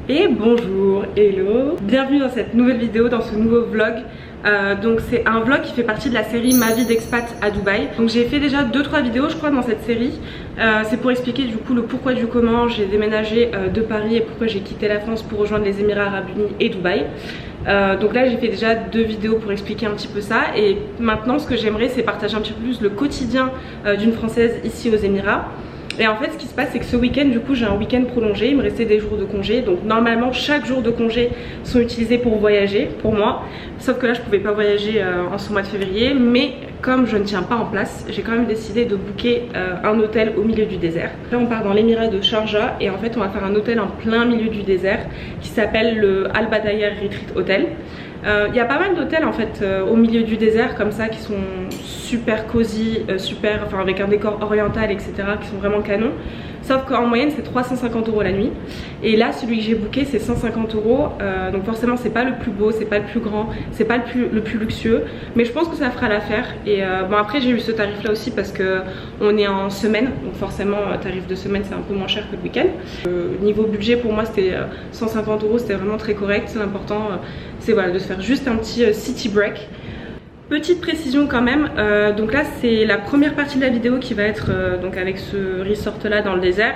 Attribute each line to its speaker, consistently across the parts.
Speaker 1: Et bonjour, hello, bienvenue dans cette nouvelle vidéo, dans ce nouveau vlog. Donc c'est un vlog qui fait partie de la série Ma vie d'expat à Dubaï. Donc j'ai fait déjà 2-3 vidéos je crois dans cette série. C'est pour expliquer du coup le pourquoi du comment j'ai déménagé de Paris et pourquoi j'ai quitté la France pour rejoindre les Émirats Arabes Unis et Dubaï. Donc là j'ai fait déjà 2 vidéos pour expliquer un petit peu ça. Et maintenant ce que j'aimerais c'est partager un petit peu plus le quotidien d'une Française ici aux Émirats. Et en fait ce qui se passe c'est que ce week-end du coup j'ai un week-end prolongé, il me restait des jours de congé. Donc normalement chaque jour de congé sont utilisés pour voyager pour moi. Sauf que là je pouvais pas voyager en ce mois de février. Mais comme je ne tiens pas en place, j'ai quand même décidé de booker un hôtel au milieu du désert. Là on part dans l'émirat de Sharjah et en fait on va faire un hôtel en plein milieu du désert qui s'appelle le Al Badayer Retreat Hotel. Il y a pas mal d'hôtels en fait au milieu du désert comme ça qui sont super cosy, enfin avec un décor oriental etc, qui sont vraiment canons. Sauf qu'en moyenne c'est 350 € la nuit. Et là celui que j'ai booké c'est 150 €. Donc forcément c'est pas le plus beau, c'est pas le plus grand, c'est pas le plus luxueux. Mais je pense que ça fera l'affaire. Et bon après j'ai eu ce tarif là aussi parce que on est en semaine. Donc forcément tarif de semaine c'est un peu moins cher que le week-end. Niveau budget pour moi c'était 150 €, c'était vraiment très correct. L'important c'est voilà, de se faire juste un petit city break. Petite précision quand même, donc là c'est la première partie de la vidéo qui va être donc avec ce resort là dans le désert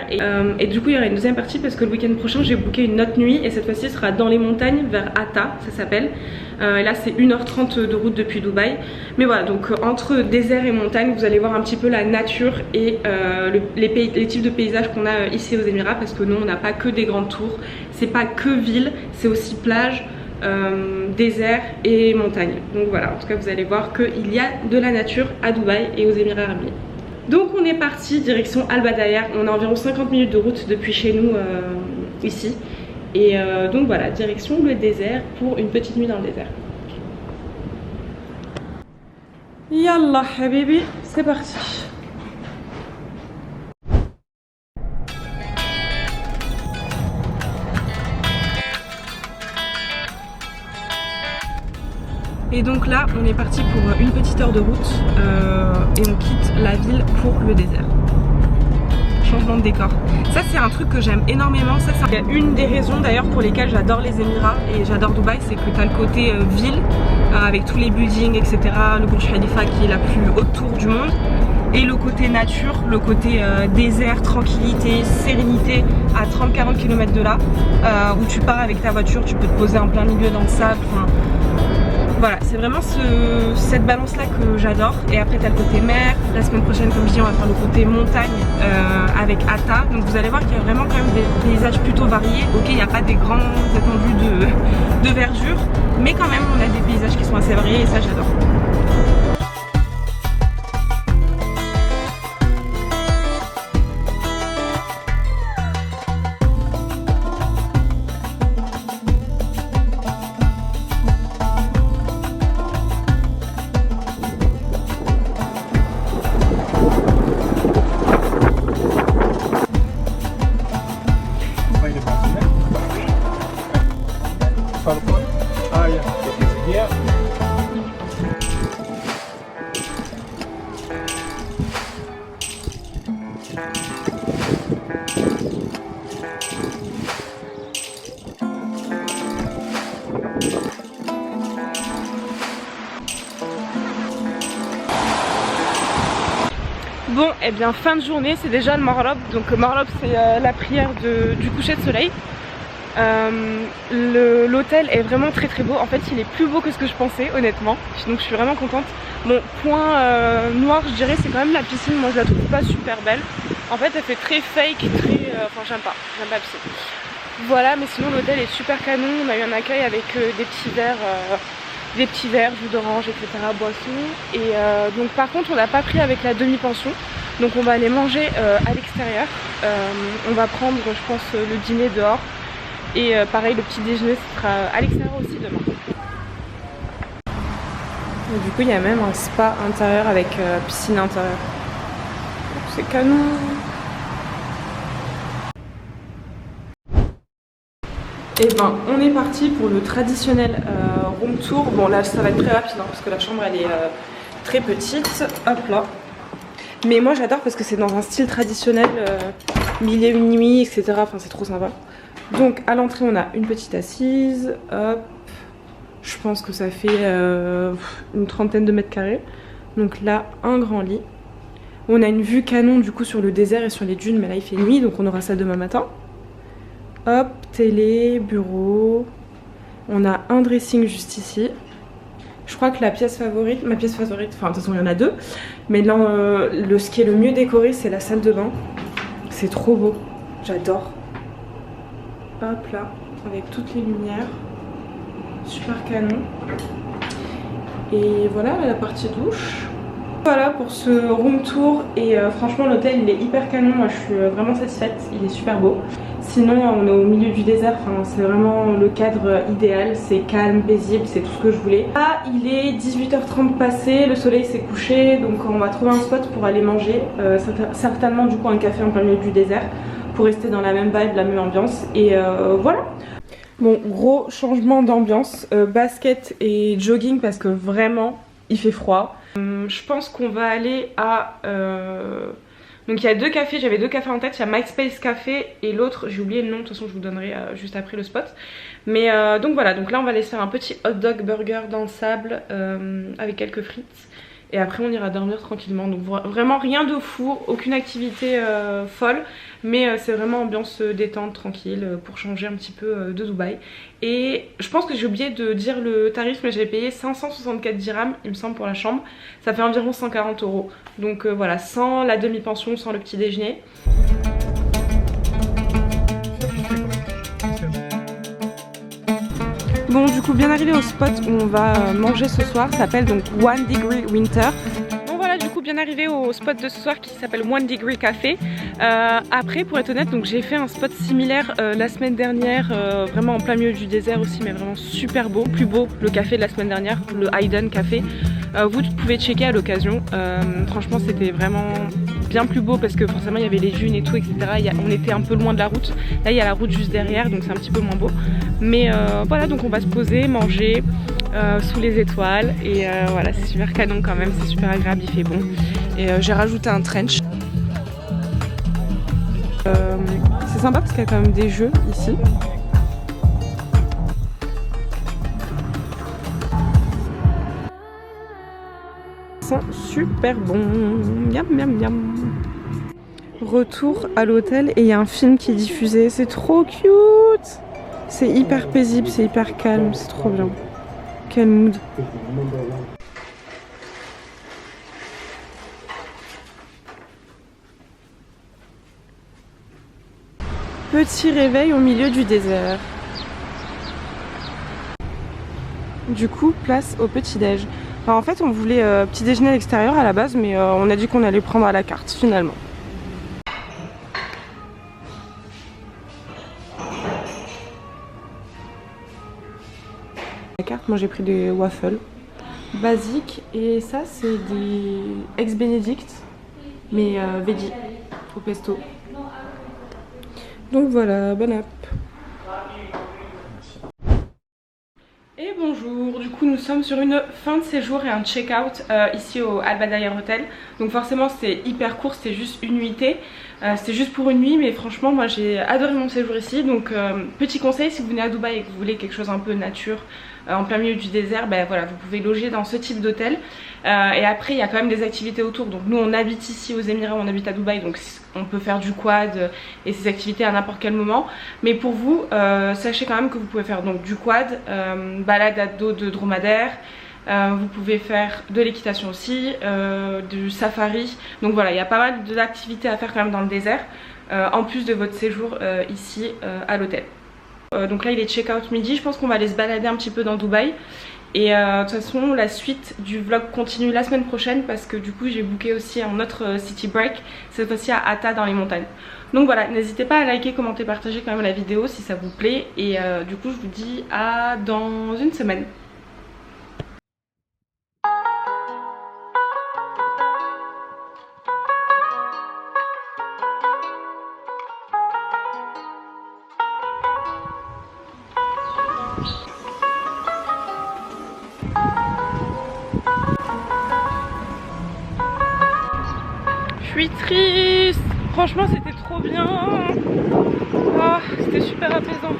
Speaker 1: et du coup il y aura une deuxième partie parce que le week-end prochain j'ai booké une autre nuit et cette fois-ci sera dans les montagnes vers Atta, ça s'appelle. Et là c'est 1h30 de route depuis Dubaï. Mais voilà, donc entre désert et montagne vous allez voir un petit peu la nature et les types de paysages qu'on a ici aux Émirats, parce que nous on n'a pas que des grandes tours, c'est pas que ville, c'est aussi plage, désert et montagne. Donc voilà, en tout cas vous allez voir qu'il y a de la nature à Dubaï et aux Émirats Arabes Unis. Donc on est parti direction Al Badayer. On a environ 50 minutes de route depuis chez nous ici. Et donc voilà, direction le désert pour une petite nuit dans le désert. Yallah habibi, c'est parti. Et donc là on est parti pour une petite heure de route et on quitte la ville pour le désert. Changement de décor. Ça c'est un truc que j'aime énormément. Ça c'est une des raisons d'ailleurs pour lesquelles j'adore les Émirats et j'adore Dubaï, c'est que tu as le côté ville avec tous les buildings etc. Le Burj Khalifa qui est la plus haute tour du monde. Et le côté nature, le côté désert, tranquillité, sérénité à 30-40 km de là, où tu pars avec ta voiture, tu peux te poser en plein milieu dans le sable. Enfin, voilà, c'est vraiment cette balance là que j'adore. Et après t'as le côté mer. La semaine prochaine comme je dis on va faire le côté montagne avec Atta. Donc vous allez voir qu'il y a vraiment quand même des paysages plutôt variés. Ok, il n'y a pas des grandes étendues de verdure, mais quand même on a des paysages qui sont assez variés et ça j'adore. Bon, et bien fin de journée, c'est déjà le Maghrib. Donc Maghrib c'est la prière du coucher de soleil. L'hôtel est vraiment très très beau. En fait il est plus beau que ce que je pensais honnêtement. Donc je suis vraiment contente. Mon point noir je dirais c'est quand même la piscine. Moi je la trouve pas super belle. En fait elle fait très fake, très... enfin j'aime pas la piscine. Voilà, mais sinon l'hôtel est super canon. On a eu un accueil avec des petits verres, jus d'orange, etc. boissons. Et donc par contre on n'a pas pris avec la demi-pension. Donc on va aller manger à l'extérieur. On va prendre je pense le dîner dehors. Et pareil le petit déjeuner ce sera à l'extérieur aussi demain. Et du coup il y a même un spa intérieur avec piscine intérieure. C'est canon. Et ben on est parti pour le traditionnel room tour. Bon là ça va être très rapide hein, parce que la chambre elle est très petite. Hop là. Mais moi j'adore parce que c'est dans un style traditionnel, mille et une nuits, etc. Enfin c'est trop sympa. Donc à l'entrée on a une petite assise, hop, je pense que ça fait une trentaine de mètres carrés. Donc là un grand lit. On a une vue canon du coup sur le désert et sur les dunes, mais là il fait nuit donc on aura ça demain matin. Hop, télé, bureau. On a un dressing juste ici. Je crois que la pièce favorite, ma pièce favorite, enfin de toute façon il y en a deux, mais là ce qui est le mieux décoré c'est la salle de bain. C'est trop beau, j'adore. Hop là, avec toutes les lumières, super canon. Et voilà la partie douche. Voilà pour ce room tour et franchement l'hôtel il est hyper canon, moi je suis vraiment satisfaite, il est super beau. Sinon on est au milieu du désert, enfin, c'est vraiment le cadre idéal, c'est calme, paisible, c'est tout ce que je voulais. Là il est 18h30 passé, le soleil s'est couché, donc on va trouver un spot pour aller manger, certainement du coup un café en plein milieu du désert, pour rester dans la même vibe, la même ambiance et voilà. Bon, gros changement d'ambiance, basket et jogging parce que vraiment il fait froid. Je pense qu'on va aller à... Donc il y a deux cafés, j'avais deux cafés en tête, il y a My Space Café et l'autre, j'ai oublié le nom, de toute façon je vous donnerai juste après le spot. Mais donc voilà, donc là on va aller se faire un petit hot dog burger dans le sable avec quelques frites. Et après on ira dormir tranquillement, donc vraiment rien de fou, aucune activité folle. Mais c'est vraiment ambiance détente, tranquille, pour changer un petit peu de Dubaï. Et je pense que j'ai oublié de dire le tarif, mais j'avais payé 564 dirhams, il me semble, pour la chambre. Ça fait environ 140 €. Donc voilà, sans la demi-pension, sans le petit déjeuner. Bon, du coup, bien arrivé au spot où on va manger ce soir, ça s'appelle donc One Degree Winter. Du coup bien arrivé au spot de ce soir qui s'appelle One Degree Café. Après pour être honnête, donc j'ai fait un spot similaire la semaine dernière, vraiment en plein milieu du désert aussi, mais vraiment super beau, plus beau le café de la semaine dernière, le Hayden Café. Vous pouvez checker à l'occasion, franchement c'était vraiment bien plus beau parce que forcément il y avait les dunes et tout etc. On était un peu loin de la route, là il y a la route juste derrière donc c'est un petit peu moins beau. Mais voilà, donc on va se poser, manger sous les étoiles et voilà, c'est super canon quand même, c'est super agréable, il fait bon. Et j'ai rajouté un trench. C'est sympa parce qu'il y a quand même des jeux ici. Ils sont super bons. Miam miam miam. Retour à l'hôtel et il y a un film qui est diffusé, c'est trop cute. C'est hyper paisible, c'est hyper calme, c'est trop bien. Quel mood. Petit réveil au milieu du désert. Du coup, place au petit-déj. Enfin, en fait, on voulait petit déjeuner à l'extérieur à la base, mais on a dit qu'on allait prendre à la carte finalement. La carte, moi j'ai pris des waffles basiques et ça c'est des eggs benedict mais veggie au pesto. Donc voilà, bon app. Et bonjour, du coup nous sommes sur une fin de séjour et un check-out ici au Al Badaïr Hotel. Donc forcément c'est hyper court, c'est juste une nuitée, c'est juste pour une nuit, mais franchement moi j'ai adoré mon séjour ici. Donc petit conseil, si vous venez à Dubaï et que vous voulez quelque chose un peu nature, en plein milieu du désert, ben voilà, vous pouvez loger dans ce type d'hôtel. Et après il y a quand même des activités autour, donc nous on habite ici aux Émirats, on habite à Dubaï, donc on peut faire du quad et ces activités à n'importe quel moment. Mais pour vous, sachez quand même que vous pouvez faire donc du quad, balade à dos de dromadaire, vous pouvez faire de l'équitation aussi, du safari. Donc voilà, il y a pas mal d'activités à faire quand même dans le désert, en plus de votre séjour ici à l'hôtel. Donc là il est check-out midi, je pense qu'on va aller se balader un petit peu dans Dubaï. Et de toute façon la suite du vlog continue la semaine prochaine parce que du coup j'ai booké aussi un autre city break, cette fois-ci à Atta dans les montagnes. Donc voilà, n'hésitez pas à liker, commenter, partager quand même la vidéo si ça vous plaît. Et du coup je vous dis à dans une semaine. Je suis triste. Franchement c'était trop bien. Oh, c'était super apaisant.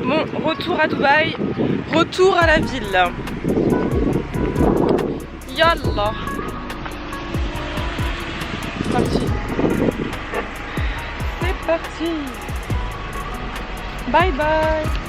Speaker 1: Bon, retour à Dubaï, retour à la ville. Yallah. C'est parti. C'est parti. Bye bye.